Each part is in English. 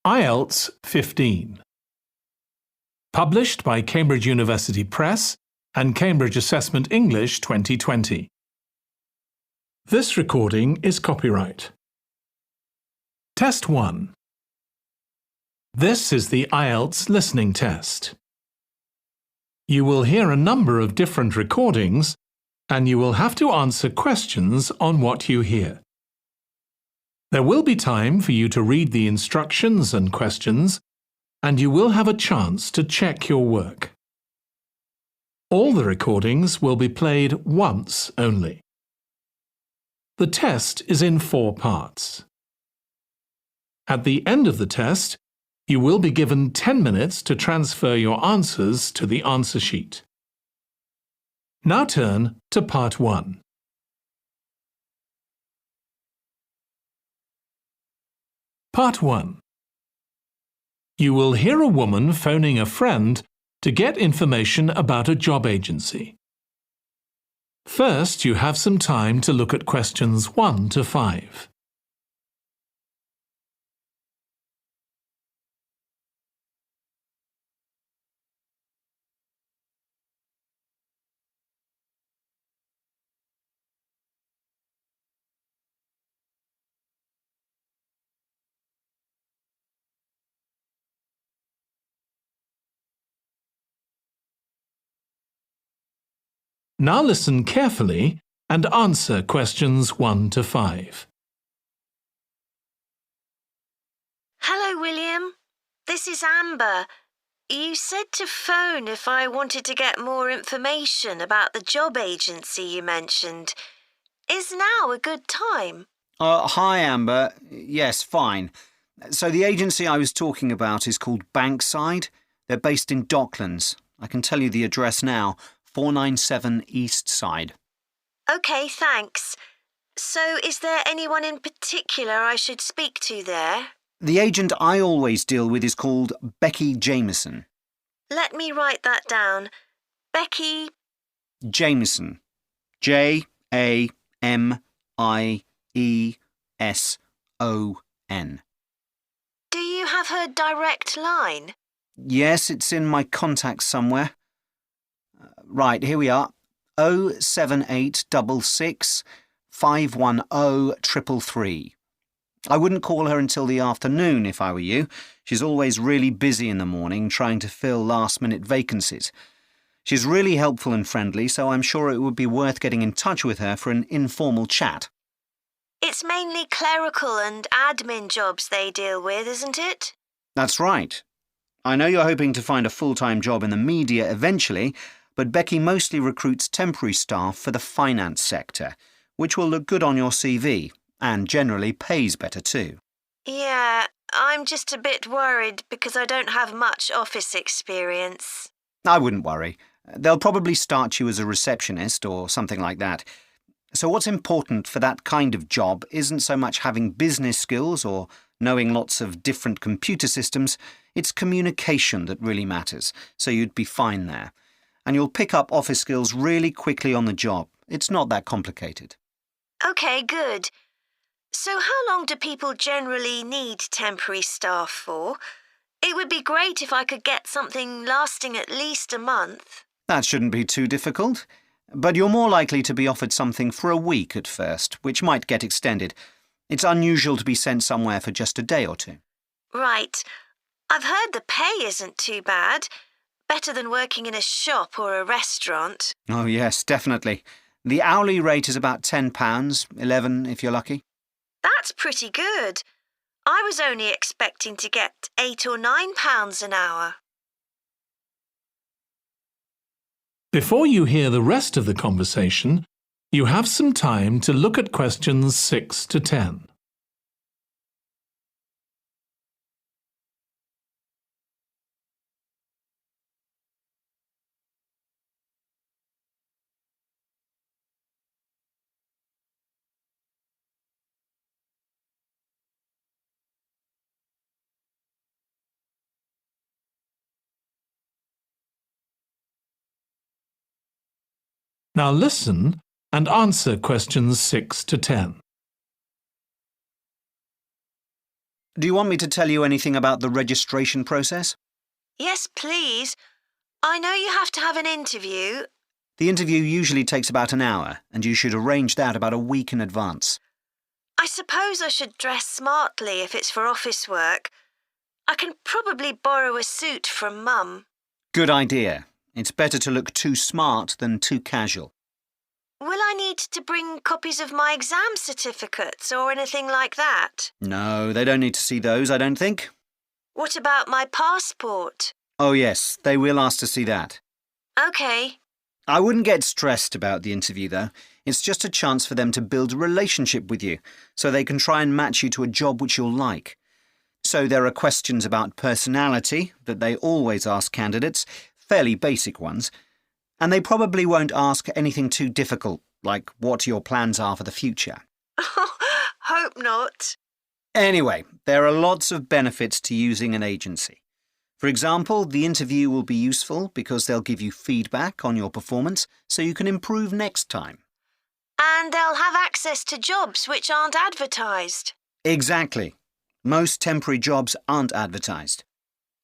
IELTS 15. Published by Cambridge University Press and Cambridge Assessment English 2020. This recording is copyright. Test 1. This is the IELTS listening test. You will hear a number of different recordings and you will have to answer questions on what you hear. There will be time for you to read the instructions and questions, and you will have a chance to check your work. All the recordings will be played once only. The test is in 4 parts. At the end of the test, you will be given 10 minutes to transfer your answers to the answer sheet. Now turn to Part 1. Part 1. You will hear a woman phoning a friend to get information about a job agency. First, you have some time to look at questions 1 to 5. Now listen carefully and answer questions 1 to 5. Hello, William. This is Amber. You said to phone if I wanted to get more information about the job agency you mentioned. Is now a good time? Hi, Amber. Yes, fine. So the agency I was talking about is called Bankside. They're based in Docklands. I can tell you the address now. 497 East Side. OK, thanks. So is there anyone in particular I should speak to there? The agent I always deal with is called Becky Jameson. Let me write that down. Becky Jameson. Jameson. Do you have her direct line? Yes, it's in my contacts somewhere. Right, here we are. 07866 510 333. I wouldn't call her until the afternoon if I were you. She's always really busy in the morning trying to fill last-minute vacancies. She's really helpful and friendly, so I'm sure it would be worth getting in touch with her for an informal chat. It's mainly clerical and admin jobs they deal with, isn't it? That's right. I know you're hoping to find a full-time job in the media eventually, but Becky mostly recruits temporary staff for the finance sector, which will look good on your CV and generally pays better too. Yeah, I'm just a bit worried because I don't have much office experience. I wouldn't worry. They'll probably start you as a receptionist or something like that. So what's important for that kind of job isn't so much having business skills or knowing lots of different computer systems, it's communication that really matters, so you'd be fine there. And you'll pick up office skills really quickly on the job. It's not that complicated. OK, good. So how long do people generally need temporary staff for? It would be great if I could get something lasting at least a month. That shouldn't be too difficult. But you're more likely to be offered something for a week at first, which might get extended. It's unusual to be sent somewhere for just a day or two. Right. I've heard the pay isn't too bad. Better than working in a shop or a restaurant. Oh, yes, definitely. The hourly rate is about £10, $11 if you're lucky. That's pretty good. I was only expecting to get £8 or £9 an hour. Before you hear the rest of the conversation, you have some time to look at questions 6 to 10. Now listen and answer questions 6 to 10. Do you want me to tell you anything about the registration process? Yes, please. I know you have to have an interview. The interview usually takes about an hour, and you should arrange that about a week in advance. I suppose I should dress smartly if it's for office work. I can probably borrow a suit from Mum. Good idea. It's better to look too smart than too casual. Will I need to bring copies of my exam certificates or anything like that? No, they don't need to see those, I don't think. What about my passport? Oh yes, they will ask to see that. OK. I wouldn't get stressed about the interview, though. It's just a chance for them to build a relationship with you, so they can try and match you to a job which you'll like. So there are questions about personality that they always ask candidates, fairly basic ones. And they probably won't ask anything too difficult, like what your plans are for the future. Hope not. Anyway, there are lots of benefits to using an agency. For example, the interview will be useful because they'll give you feedback on your performance so you can improve next time. And they'll have access to jobs which aren't advertised. Exactly. Most temporary jobs aren't advertised.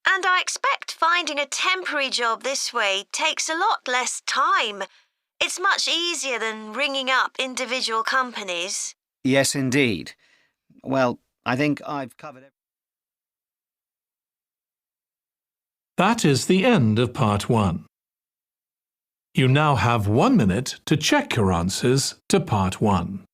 And I expect finding a temporary job this way takes a lot less time. It's much easier than ringing up individual companies. Yes, indeed. Well, I think I've covered it. That is the end of Part 1. You now have 1 minute to check your answers to Part 1.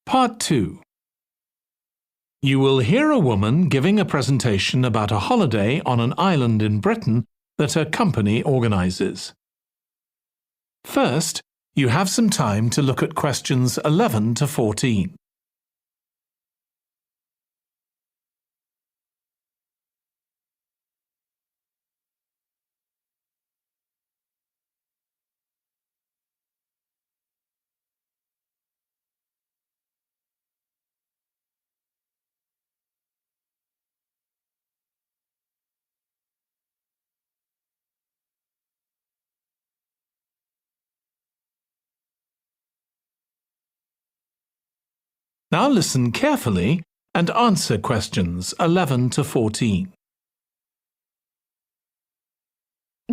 Part 2. You will hear a woman giving a presentation about a holiday on an island in Britain that her company organises. First, you have some time to look at questions 11 to 14. Now listen carefully and answer questions 11 to 14.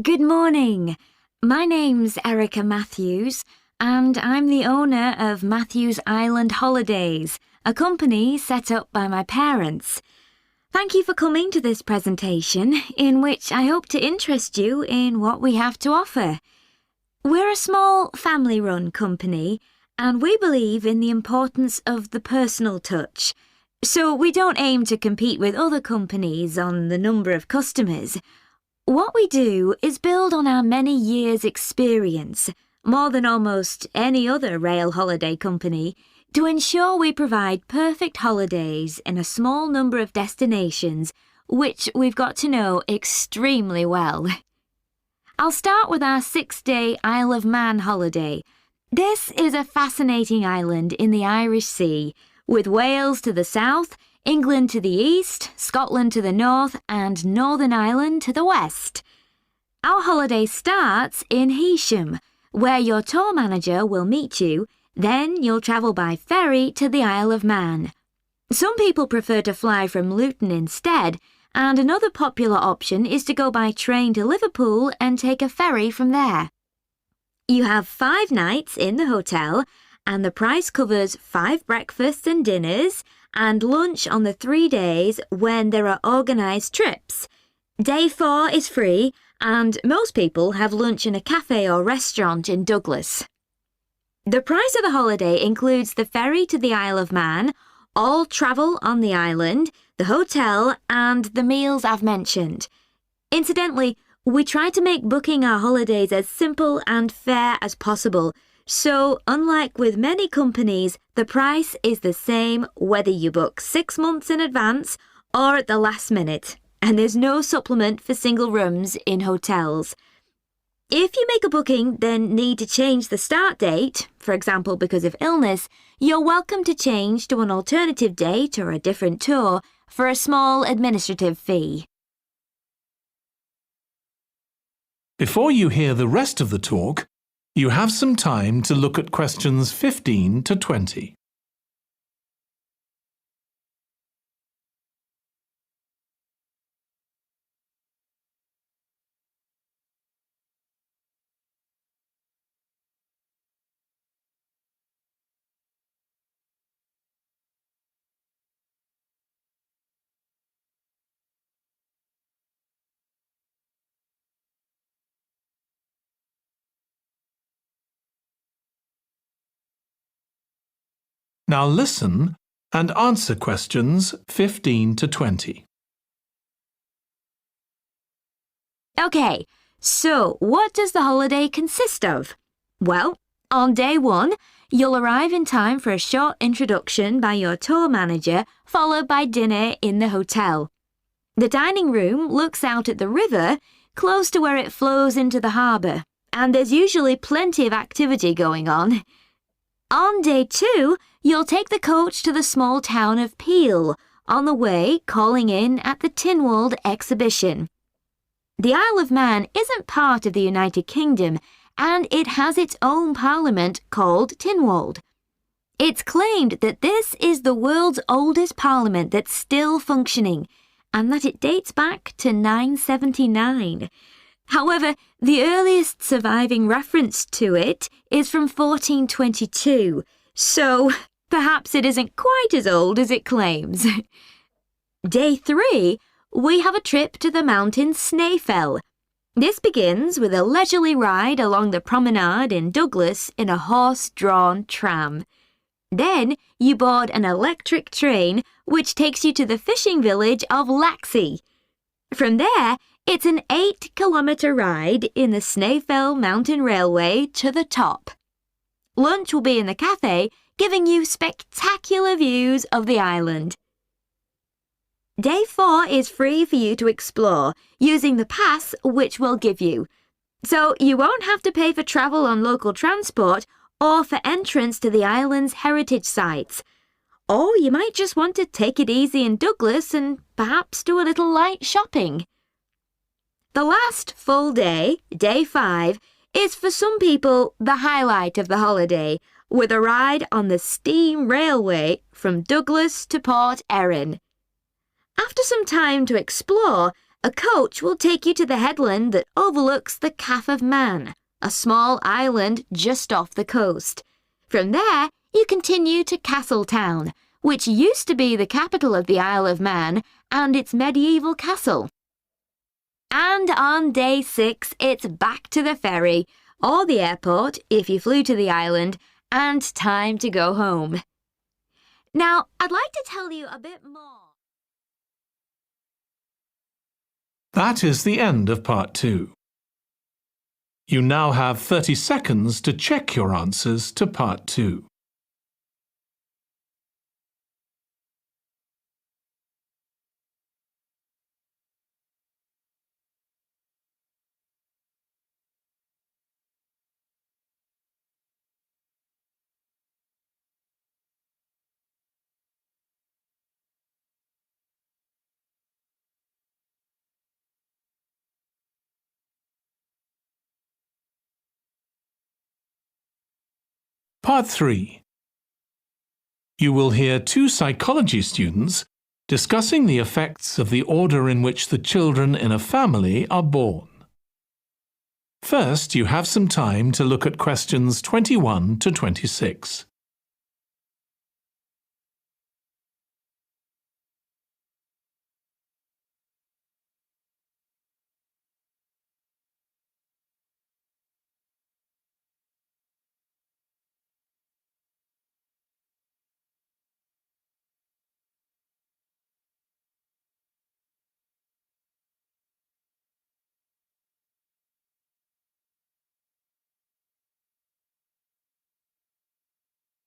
Good morning. My name's Erica Matthews and I'm the owner of Matthews Island Holidays, a company set up by my parents. Thank you for coming to this presentation in which I hope to interest you in what we have to offer. We're a small family-run company and we believe in the importance of the personal touch. So we don't aim to compete with other companies on the number of customers. What we do is build on our many years' experience, more than almost any other rail holiday company, to ensure we provide perfect holidays in a small number of destinations, which we've got to know extremely well. I'll start with our 6-day Isle of Man holiday. This is a fascinating island in the Irish Sea, with Wales to the south, England to the east, Scotland to the north, and Northern Ireland to the west. Our holiday starts in Heysham, where your tour manager will meet you. Then you'll travel by ferry to the Isle of Man. Some people prefer to fly from Luton instead, and another popular option is to go by train to Liverpool and take a ferry from there. You have 5 nights in the hotel, and the price covers 5 breakfasts and dinners, and lunch on the 3 days when there are organised trips. Day 4 is free, and most people have lunch in a cafe or restaurant in Douglas. The price of the holiday includes the ferry to the Isle of Man, all travel on the island, the hotel, and the meals I've mentioned. Incidentally, we try to make booking our holidays as simple and fair as possible, so unlike with many companies, the price is the same whether you book 6 months in advance or at the last minute, and there's no supplement for single rooms in hotels. If you make a booking, then need to change the start date, for example because of illness, you're welcome to change to an alternative date or a different tour for a small administrative fee. Before you hear the rest of the talk, you have some time to look at questions 15 to 20. Now listen and answer questions 15 to 20. Okay, so what does the holiday consist of? Well, on day 1, you'll arrive in time for a short introduction by your tour manager, followed by dinner in the hotel. The dining room looks out at the river, close to where it flows into the harbour, and there's usually plenty of activity going on. On day 2, you'll take the coach to the small town of Peel, on the way calling in at the Tynwald exhibition. The Isle of Man isn't part of the United Kingdom, and it has its own parliament called Tynwald. It's claimed that this is the world's oldest parliament that's still functioning, and that it dates back to 979. However, the earliest surviving reference to it is from 1422, so perhaps it isn't quite as old as it claims. Day 3, we have a trip to the mountain Snaefell. This begins with a leisurely ride along the promenade in Douglas in a horse-drawn tram. Then you board an electric train which takes you to the fishing village of Laxey. From there, it's an 8-kilometre ride in the Snaefell Mountain Railway to the top. Lunch will be in the cafe, giving you spectacular views of the island. Day 4 is free for you to explore, using the pass which we'll give you. So you won't have to pay for travel on local transport or for entrance to the island's heritage sites. Or you might just want to take it easy in Douglas and perhaps do a little light shopping. The last full day, day 5, is for some people the highlight of the holiday, with a ride on the steam railway from Douglas to Port Erin. After some time to explore, a coach will take you to the headland that overlooks the Calf of Man, a small island just off the coast. From there, you continue to Castletown, which used to be the capital of the Isle of Man and its medieval castle. And on day 6, it's back to the ferry, or the airport if you flew to the island, and time to go home. Now, I'd like to tell you a bit more. That is the end of part 2. You now have 30 seconds to check your answers to part 2. Part 3. You will hear 2 psychology students discussing the effects of the order in which the children in a family are born. First, you have some time to look at questions 21 to 26.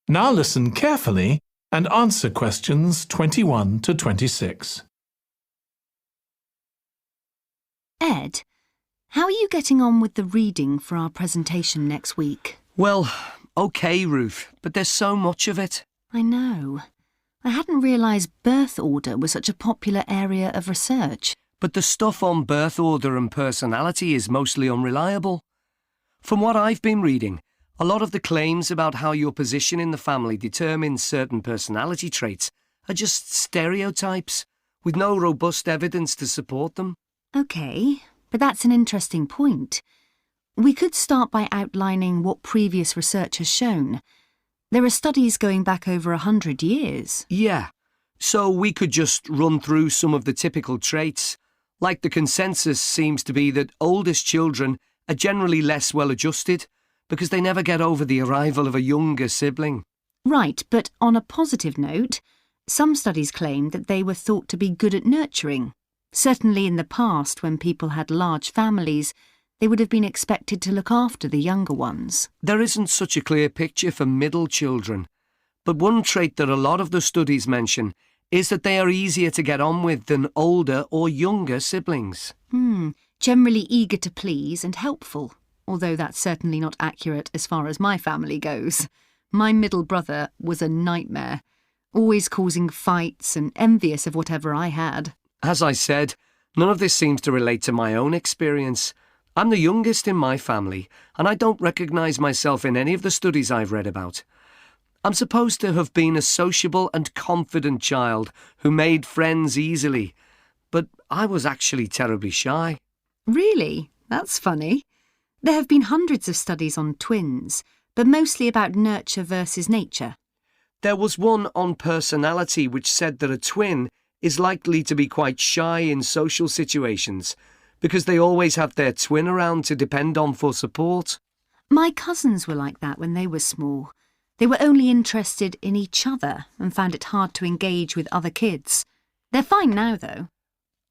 Now listen carefully and answer questions 21 to 26. Ed, how are you getting on with the reading for our presentation next week? Well, OK, Ruth, but there's so much of it. I know. I hadn't realised birth order was such a popular area of research. But the stuff on birth order and personality is mostly unreliable. From what I've been reading, a lot of the claims about how your position in the family determines certain personality traits are just stereotypes, with no robust evidence to support them. OK, but that's an interesting point. We could start by outlining what previous research has shown. There are studies going back over 100 years. Yeah, so we could just run through some of the typical traits. Like the consensus seems to be that oldest children are generally less well-adjusted because they never get over the arrival of a younger sibling. Right, but on a positive note, some studies claim that they were thought to be good at nurturing. Certainly in the past, when people had large families, they would have been expected to look after the younger ones. There isn't such a clear picture for middle children, but one trait that a lot of the studies mention is that they are easier to get on with than older or younger siblings. Generally eager to please and helpful, although that's certainly not accurate as far as my family goes. My middle brother was a nightmare, always causing fights and envious of whatever I had. As I said, none of this seems to relate to my own experience. I'm the youngest in my family, and I don't recognise myself in any of the studies I've read about. I'm supposed to have been a sociable and confident child who made friends easily, but I was actually terribly shy. Really? That's funny. There have been hundreds of studies on twins, but mostly about nurture versus nature. There was one on personality which said that a twin is likely to be quite shy in social situations because they always have their twin around to depend on for support. My cousins were like that when they were small. They were only interested in each other and found it hard to engage with other kids. They're fine now, though.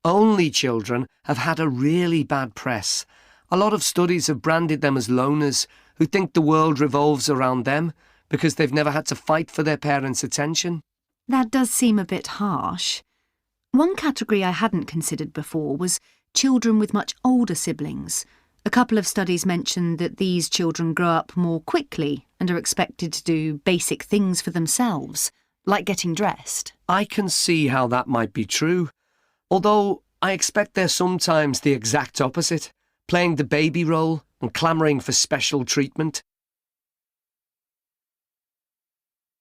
Only children have had a really bad press. A lot of studies have branded them as loners who think the world revolves around them because they've never had to fight for their parents' attention. That does seem a bit harsh. One category I hadn't considered before was children with much older siblings. A couple of studies mentioned that these children grow up more quickly and are expected to do basic things for themselves, like getting dressed. I can see how that might be true, although I expect they're sometimes the exact opposite, playing the baby role and clamouring for special treatment.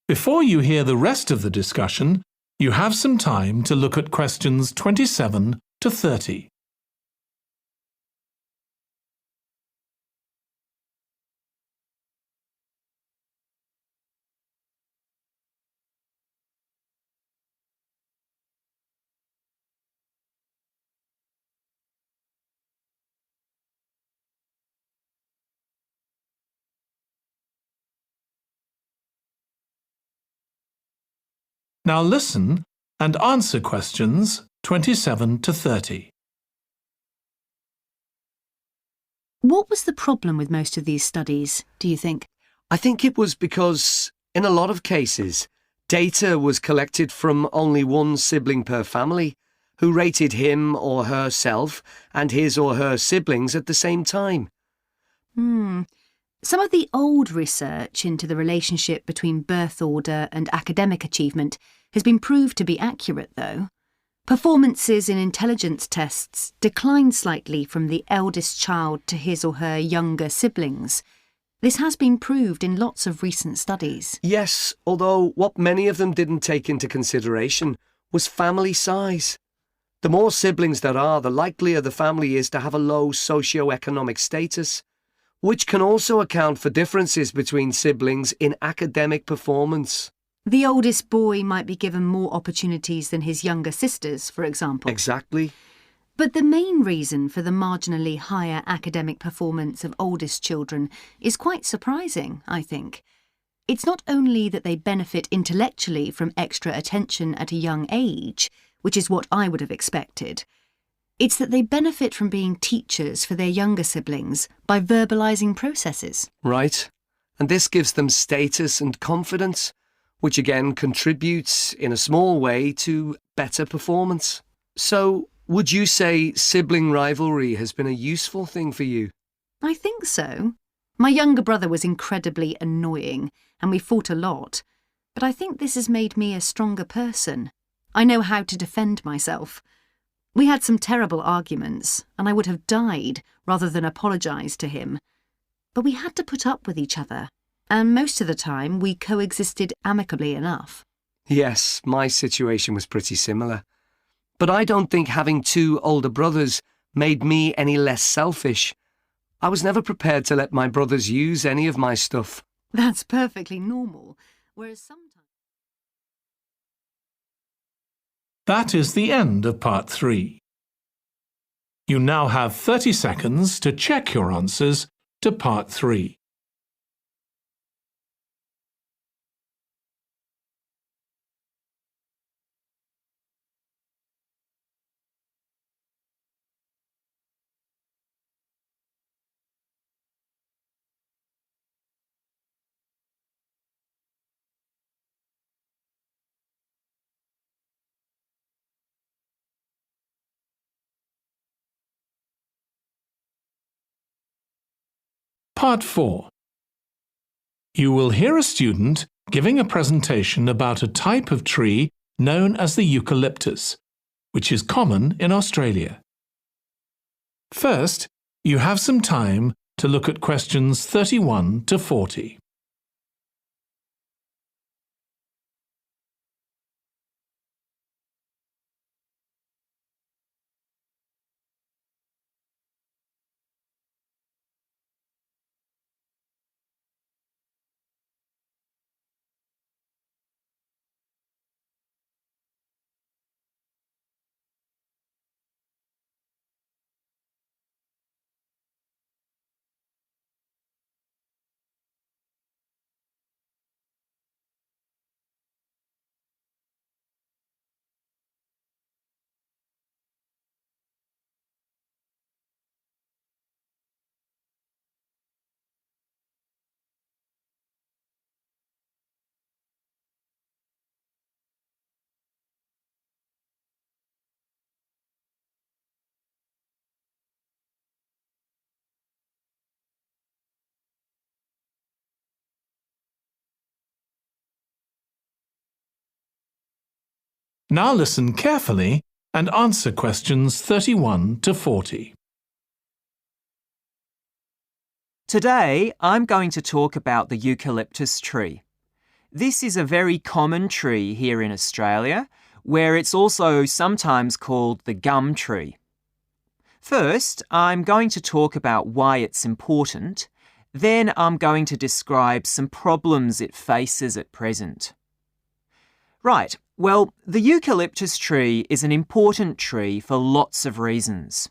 Before you hear the rest of the discussion, you have some time to look at questions 27 to 30. Now listen and answer questions 27 to 30. What was the problem with most of these studies, do you think? I think it was because, in a lot of cases, data was collected from only one sibling per family, who rated him or herself and his or her siblings at the same time. Some of the old research into the relationship between birth order and academic achievement has been proved to be accurate, though. Performances in intelligence tests declined slightly from the eldest child to his or her younger siblings. This has been proved in lots of recent studies. Yes, although what many of them didn't take into consideration was family size. The more siblings there are, the likelier the family is to have a low socio-economic status, which can also account for differences between siblings in academic performance. The oldest boy might be given more opportunities than his younger sisters, for example. Exactly. But the main reason for the marginally higher academic performance of oldest children is quite surprising, I think. It's not only that they benefit intellectually from extra attention at a young age, which is what I would have expected. It's that they benefit from being teachers for their younger siblings by verbalising processes. Right. and this gives them status and confidence, which again contributes in a small way to better performance. So, would you say sibling rivalry has been a useful thing for you? I think so. My younger brother was incredibly annoying, and we fought a lot, but I think this has made me a stronger person. I know how to defend myself. We had some terrible arguments, and I would have died rather than apologise to him. But we had to put up with each other, and most of the time we coexisted amicably enough. Yes, my situation was pretty similar. But I don't think having two older brothers made me any less selfish. I was never prepared to let my brothers use any of my stuff. That's perfectly normal, whereas sometimes... That is the end of part 3. You now have 30 seconds to check your answers to part 3. Part 4. You will hear a student giving a presentation about a type of tree known as the eucalyptus, which is common in Australia. First, you have some time to look at questions 31 to 40. Now listen carefully and answer questions 31 to 40. Today, I'm going to talk about the eucalyptus tree. This is a very common tree here in Australia, where it's also sometimes called the gum tree. First, I'm going to talk about why it's important. Then I'm going to describe some problems it faces at present. Right, well, the eucalyptus tree is an important tree for lots of reasons.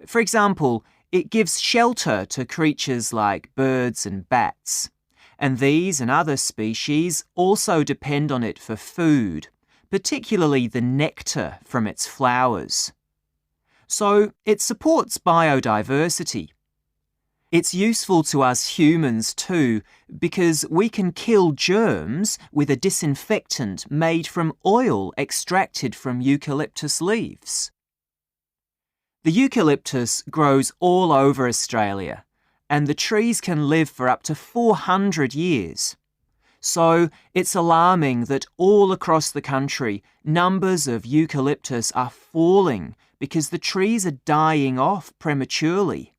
For example, it gives shelter to creatures like birds and bats, and these and other species also depend on it for food, particularly the nectar from its flowers. So it supports biodiversity. It's useful to us humans too, because we can kill germs with a disinfectant made from oil extracted from eucalyptus leaves. The eucalyptus grows all over Australia, and the trees can live for up to 400 years. So it's alarming that all across the country, numbers of eucalyptus are falling because the trees are dying off prematurely.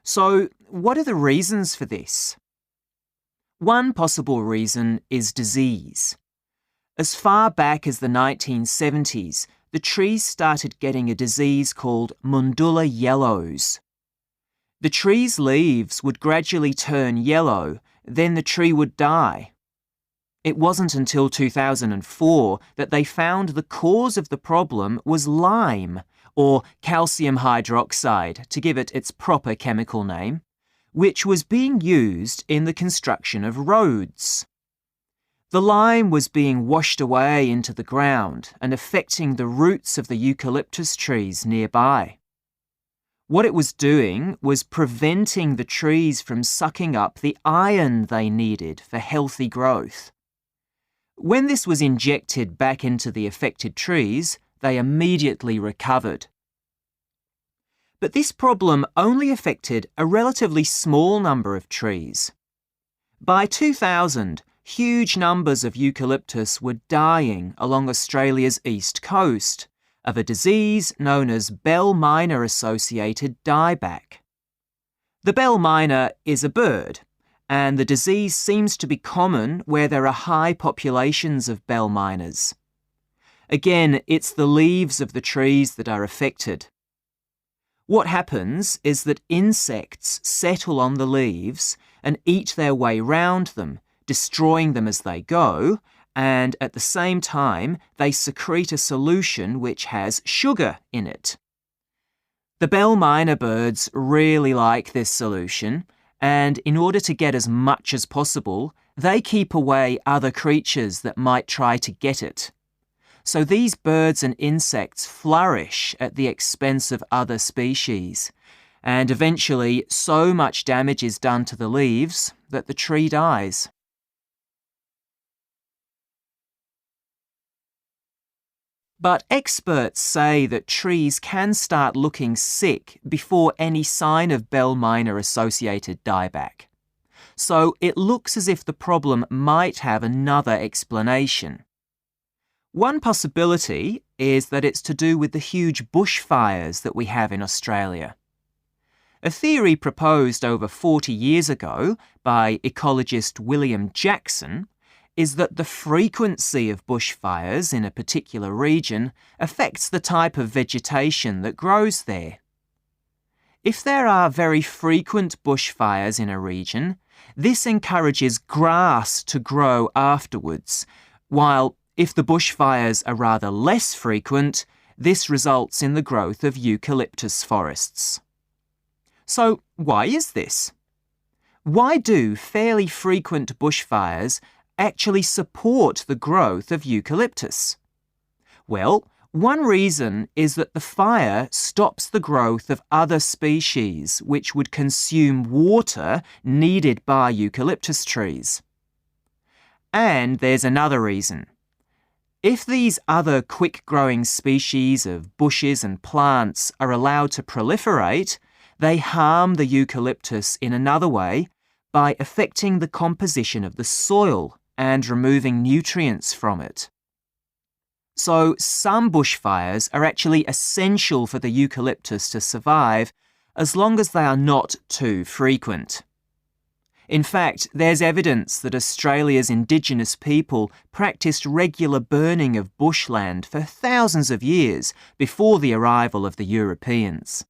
So, what are the reasons for this? One possible reason is disease. As far back as the 1970s, the trees started getting a disease called Mundula yellows. The tree's leaves would gradually turn yellow, then the tree would die. It wasn't until 2004 that they found the cause of the problem was lime, or calcium hydroxide, to give it its proper chemical name, which was being used in the construction of roads. The lime was being washed away into the ground and affecting the roots of the eucalyptus trees nearby. What it was doing was preventing the trees from sucking up the iron they needed for healthy growth. When this was injected back into the affected trees, they immediately recovered. But this problem only affected a relatively small number of trees. By 2000, huge numbers of eucalyptus were dying along Australia's east coast of a disease known as Bell Minor-associated dieback. The bell miner is a bird, and the disease seems to be common where there are high populations of bell miners. Again, it's the leaves of the trees that are affected. What happens is that insects settle on the leaves and eat their way round them, destroying them as they go, and at the same time they secrete a solution which has sugar in it. The bell miner birds really like this solution, and in order to get as much as possible, they keep away other creatures that might try to get it. So these birds and insects flourish at the expense of other species, and eventually so much damage is done to the leaves that the tree dies. But experts say that trees can start looking sick before any sign of bell minor-associated dieback. So it looks as if the problem might have another explanation. One possibility is that it's to do with the huge bushfires that we have in Australia. A theory proposed over 40 years ago by ecologist William Jackson is that the frequency of bushfires in a particular region affects the type of vegetation that grows there. If there are very frequent bushfires in a region, this encourages grass to grow afterwards, while if the bushfires are rather less frequent, this results in the growth of eucalyptus forests. So why is this? Why do fairly frequent bushfires actually support the growth of eucalyptus? Well, one reason is that the fire stops the growth of other species which would consume water needed by eucalyptus trees. And there's another reason. If these other quick-growing species of bushes and plants are allowed to proliferate, they harm the eucalyptus in another way by affecting the composition of the soil and removing nutrients from it. So some bushfires are actually essential for the eucalyptus to survive as long as they are not too frequent. In fact, there's evidence that Australia's Indigenous people practiced regular burning of bushland for thousands of years before the arrival of the Europeans.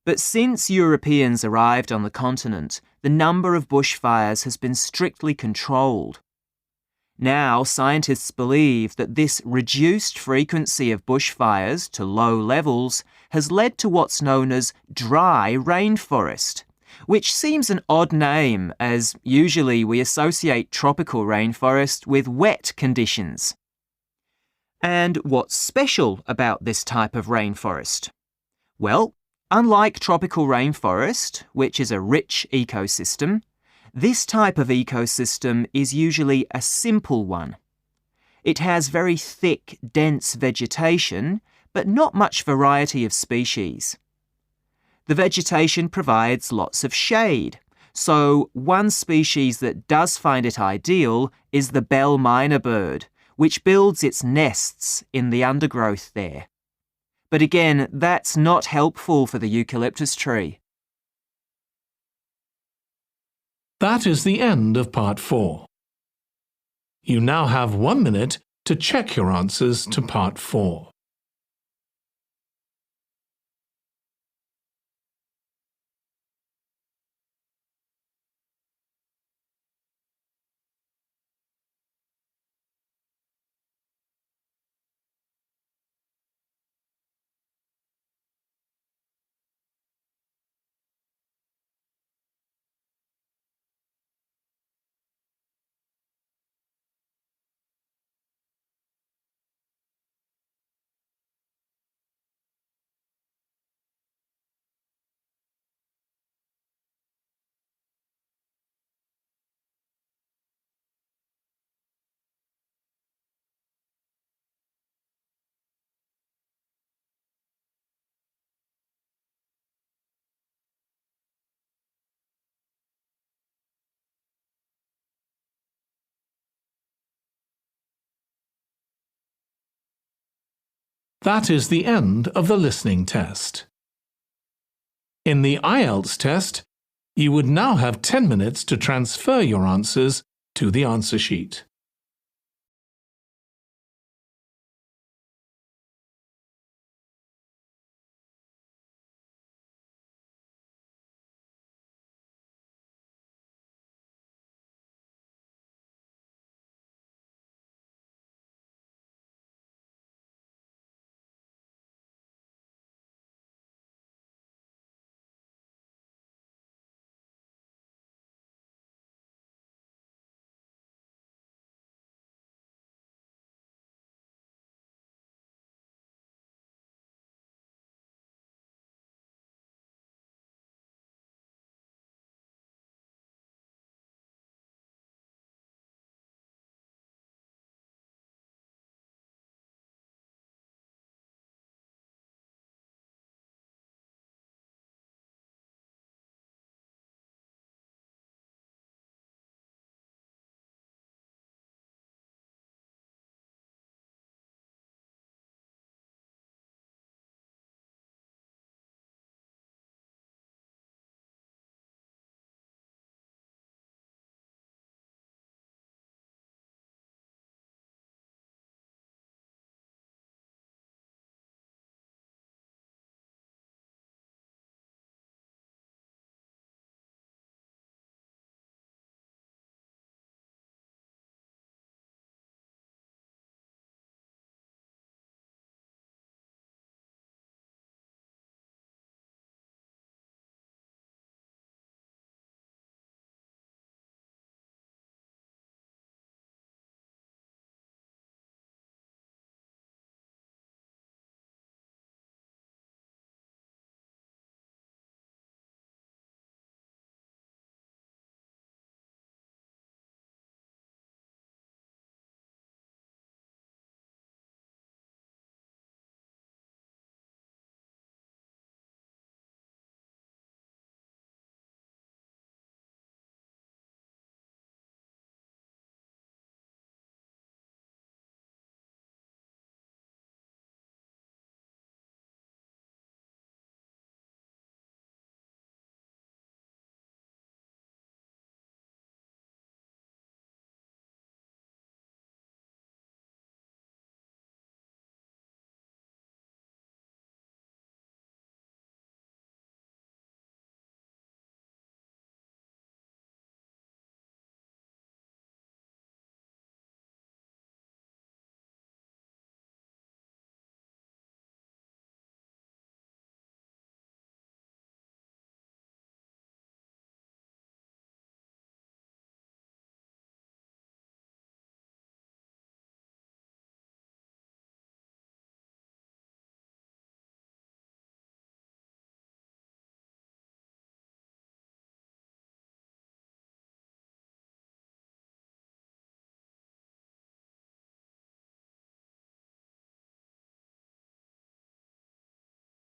But since Europeans arrived on the continent, the number of bushfires has been strictly controlled. Now, scientists believe that this reduced frequency of bushfires to low levels has led to what's known as dry rainforest, which seems an odd name as usually we associate tropical rainforest with wet conditions. And what's special about this type of rainforest? Well, unlike tropical rainforest, which is a rich ecosystem, this type of ecosystem is usually a simple one. It has very thick, dense vegetation, but not much variety of species. The vegetation provides lots of shade, so one species that does find it ideal is the bell miner bird, which builds its nests in the undergrowth there. But again, that's not helpful for the eucalyptus tree. That is the end of part 4. You now have 1 minute to check your answers to part 4. That is the end of the listening test. In the IELTS test, you would now have 10 minutes to transfer your answers to the answer sheet.